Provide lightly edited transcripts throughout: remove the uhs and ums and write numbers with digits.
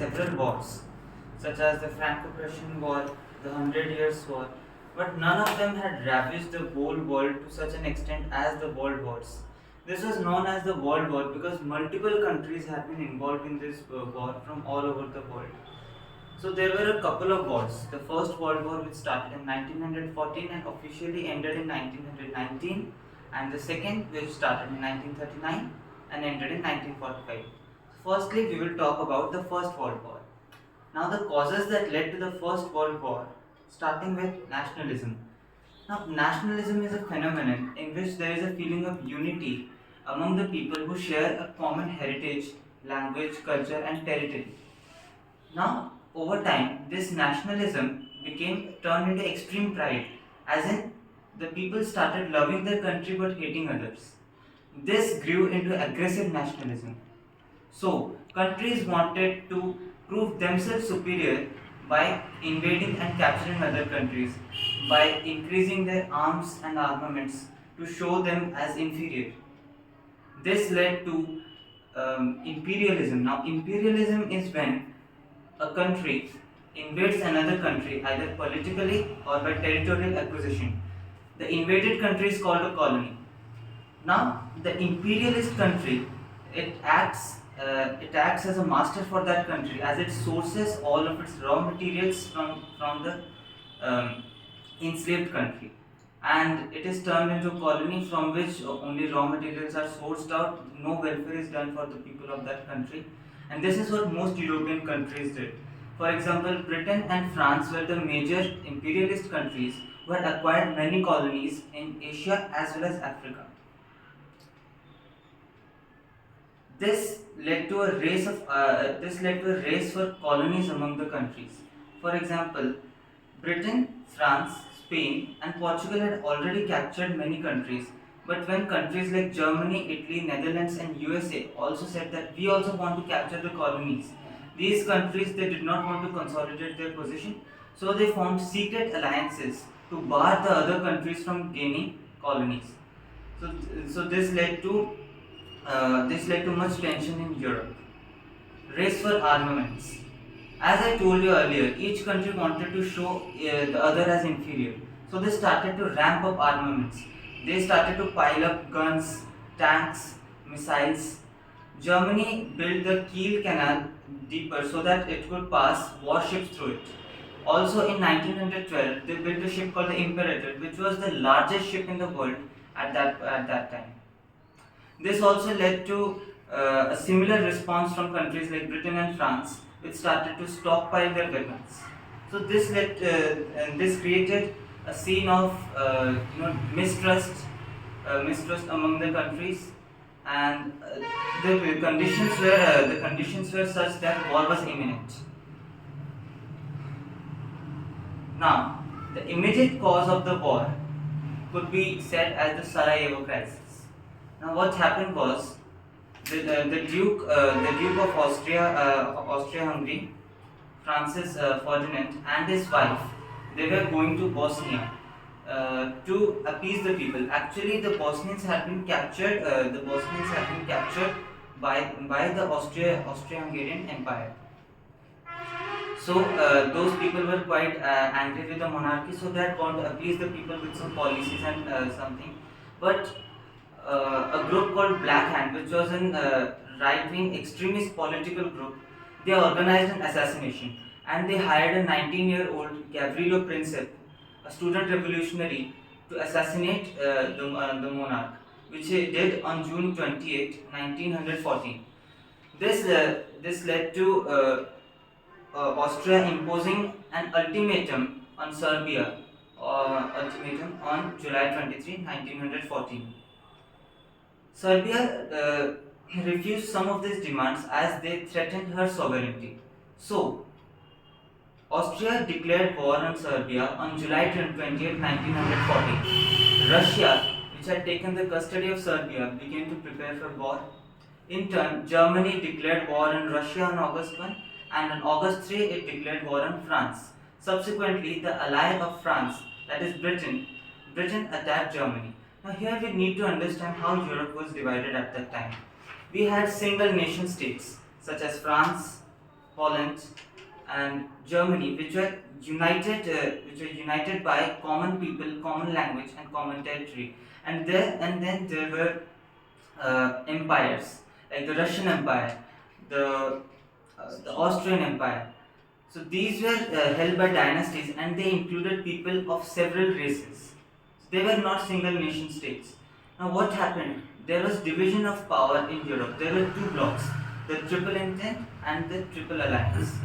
several wars, such as the Franco-Prussian War, the Hundred Years' War, but none of them had ravaged the whole world to such an extent as the world wars. This was known as the World War because multiple countries had been involved in this war from all over the world. So there were a couple of wars. The first World War, which started in 1914 and officially ended in 1919, and the second, which started in 1939 and ended in 1945. Firstly, we will talk about the First World War. Now, the causes that led to the First World War, starting with nationalism. Now, nationalism is a phenomenon in which there is a feeling of unity among the people who share a common heritage, language, culture, and territory. Now, over time, this nationalism became turned into extreme pride, as in the people started loving their country but hating others. This grew into aggressive nationalism. So, countries wanted to prove themselves superior by invading and capturing other countries, by increasing their arms and armaments to show them as inferior. This led to imperialism. Now, imperialism is when a country invades another country either politically or by territorial acquisition. The invaded country is called a colony. Now, the imperialist country, it acts as a master for that country, as it sources all of its raw materials from the enslaved country, and it is turned into a colony from which only raw materials are sourced out. No welfare is done for the people of that country, and this is what most European countries did. For example, Britain and France were the major imperialist countries who had acquired many colonies in Asia as well as Africa. This led to a race for colonies among the countries. For example, Britain, France, Spain, and Portugal had already captured many countries. But when countries like Germany, Italy, Netherlands, and USA also said that we also want to capture the colonies, these countries, they did not want to consolidate their position, so they formed secret alliances to bar the other countries from gaining colonies. So this led to much tension in Europe. Race for armaments. As I told you earlier, each country wanted to show the other as inferior. So they started to ramp up armaments. They started to pile up guns, tanks, missiles. Germany built the Kiel Canal deeper so that it could pass warships through it. Also in 1912, they built a ship called the Imperator, which was the largest ship in the world at that time. This also led to a similar response from countries like Britain and France, which started to stockpile their weapons. So this created a scene of mistrust among the countries, and the conditions were such that war was imminent. Now, the immediate cause of the war could be said as the Sarajevo crisis. Now, what happened was the Duke of Austria-Hungary, Francis Ferdinand, and his wife, they were going to Bosnia to appease the people. Actually, the Bosnians had been captured. By the Austro-Hungarian Empire. So those people were quite angry with the monarchy, so they had gone to appease the people with some policies and something. But a group called Black Hand, which was an right-wing extremist political group, they organized an assassination, and they hired a 19-year-old Gavrilo Princip, a student revolutionary, to assassinate the monarch, which he did on June 28, 1914. This led to Austria imposing an ultimatum on Serbia, ultimatum on July 23, 1914. Serbia refused some of these demands as they threatened her sovereignty. So, Austria declared war on Serbia on July 20, 1914. Russia, which had taken the custody of Serbia, began to prepare for war. In turn, Germany declared war on Russia on August 1, and on August 3 it declared war on France. Subsequently, the ally of France, that is Britain, attacked Germany. Now here we need to understand how Europe was divided at that time. We had single nation states such as France, Holland, and Germany, which were united by common people, common language, and common territory. And then there were empires like the Russian Empire, the Austrian Empire. So these were held by dynasties, and they included people of several races. They were not single nation states. Now, what happened? There was division of power in Europe. There were two blocks, the Triple Entente and the Triple Alliance.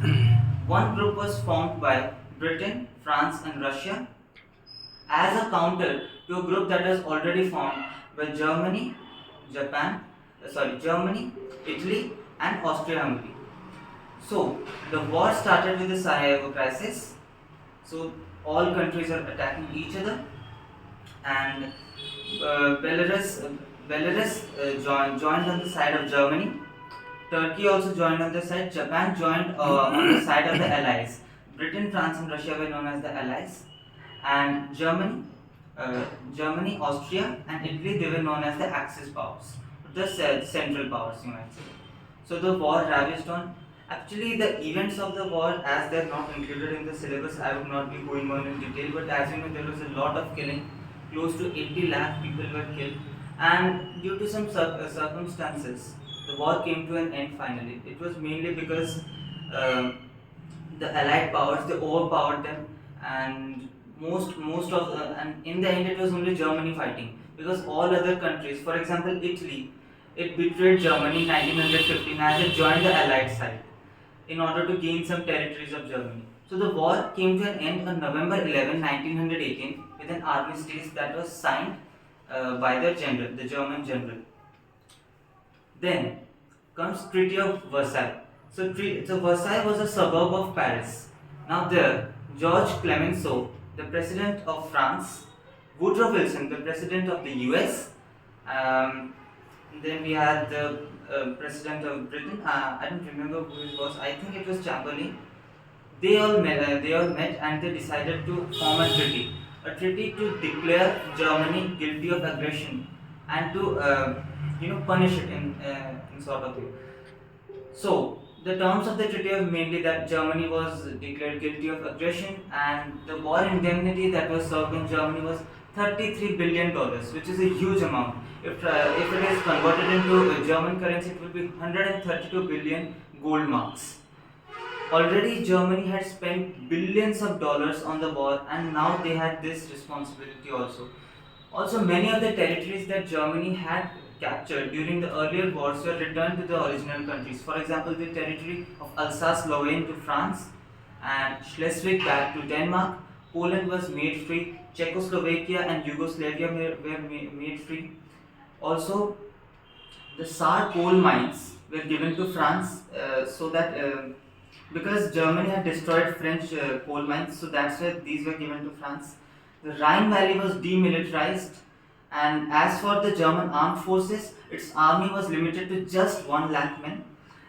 One group was formed by Britain, France, and Russia as a counter to a group that was already formed by Japan, Germany, Italy, and Austria-Hungary. So the war started with the Sarajevo crisis. So all countries are attacking each other, and Belarus joined on the side of Germany. Turkey also joined on the side. Japan joined on the side of the Allies. Britain, France, and Russia were known as the Allies, and Germany, Austria, and Italy, they were known as the Axis powers, the central powers, you might say. So the war ravaged on. Actually, the events of the war, as they're not included in the syllabus, I would not be going on in detail. But as you know, there was a lot of killing. Close to 80 lakh people were killed, and due to some circumstances, the war came to an end finally. It was mainly because the Allied powers, they overpowered them, and and in the end it was only Germany fighting, because all other countries, for example Italy, it betrayed Germany in 1915 as it joined the Allied side in order to gain some territories of Germany. So the war came to an end on November 11, 1918, with an armistice that was signed by the general, the German general. Then comes Treaty of Versailles. So Versailles was a suburb of Paris. Now there, George Clemenceau, the president of France, Woodrow Wilson, the president of the US, then we had the president of Britain. I don't remember who it was. I think it was Chamberlain. They all met. They all met, and they decided to form a treaty to declare Germany guilty of aggression and to punish it in sort of way. So the terms of the treaty are mainly that Germany was declared guilty of aggression, and the war indemnity that was served in Germany was $33 billion, which is a huge amount. If it is converted into German currency, it will be 132 billion gold marks. Already Germany had spent billions of dollars on the war, and now they had this responsibility also. Also, many of the territories that Germany had captured during the earlier wars were returned to the original countries. For example, the territory of Alsace-Lorraine to France and Schleswig back to Denmark. Poland was made free. Czechoslovakia and Yugoslavia were made free. Also, the Saar coal mines were given to France so that because Germany had destroyed French coal mines, so that's why these were given to France. The Rhine Valley was demilitarized, and as for the German armed forces, its army was limited to just 1 lakh men,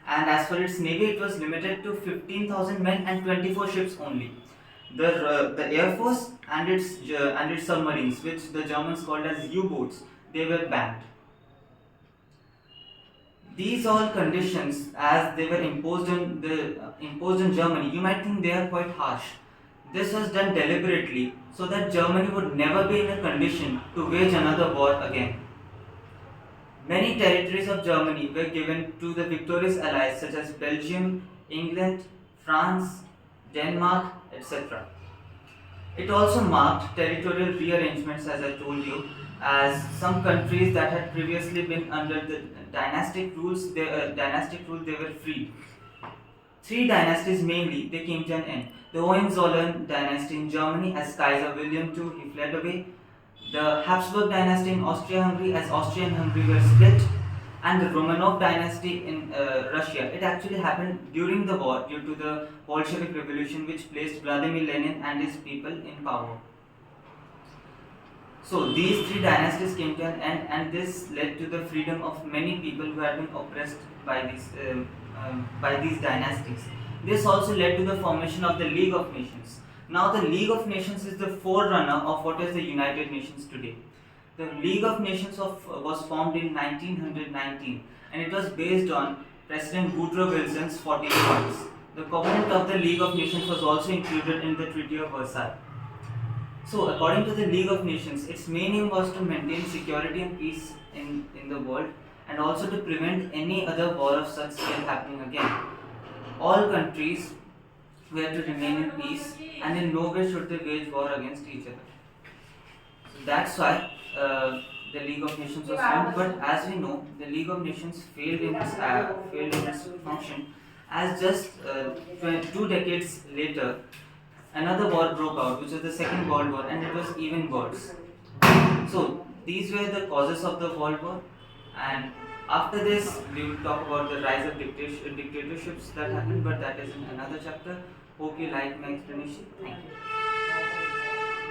and as for its navy, it was limited to 15,000 men and 24 ships only. The air force and its submarines, which the Germans called as U-boats, they were banned. These all conditions, as they were imposed in Germany, you might think they are quite harsh. This was done deliberately so that Germany would never be in a condition to wage another war again. Many territories of Germany were given to the victorious allies such as Belgium, England, France, Denmark, etc. It also marked territorial rearrangements, as I told you, as some countries that had previously been under the dynastic rule, they were free. 3 dynasties mainly, they came to an end. The Hohenzollern dynasty in Germany, as Kaiser William II, he fled away. The Habsburg dynasty in Austria-Hungary, as Austria and Hungary were split. And the Romanov dynasty in Russia. It actually happened during the war due to the Bolshevik Revolution, which placed Vladimir Lenin and his people in power. So these 3 dynasties came to an end, and this led to the freedom of many people who had been oppressed by these dynasties. This also led to the formation of the League of Nations. Now the League of Nations is the forerunner of what is the United Nations today. The League of Nations was formed in 1919, and it was based on President Woodrow Wilson's 14 points. The covenant of the League of Nations was also included in the Treaty of Versailles. So, according to the League of Nations, its main aim was to maintain security and peace in the world, and also to prevent any other war of such scale happening again. All countries were to remain in peace, and in no way should they wage war against each other. So that's why the League of Nations was formed. But as we know, the League of Nations failed in its function, as just 2 decades later, another war broke out, which was the Second World War, and it was even worse. So these were the causes of the World War, and after this we will talk about the rise of dictatorships that happened, but that is in another chapter. Hope you like my explanation. Thank you.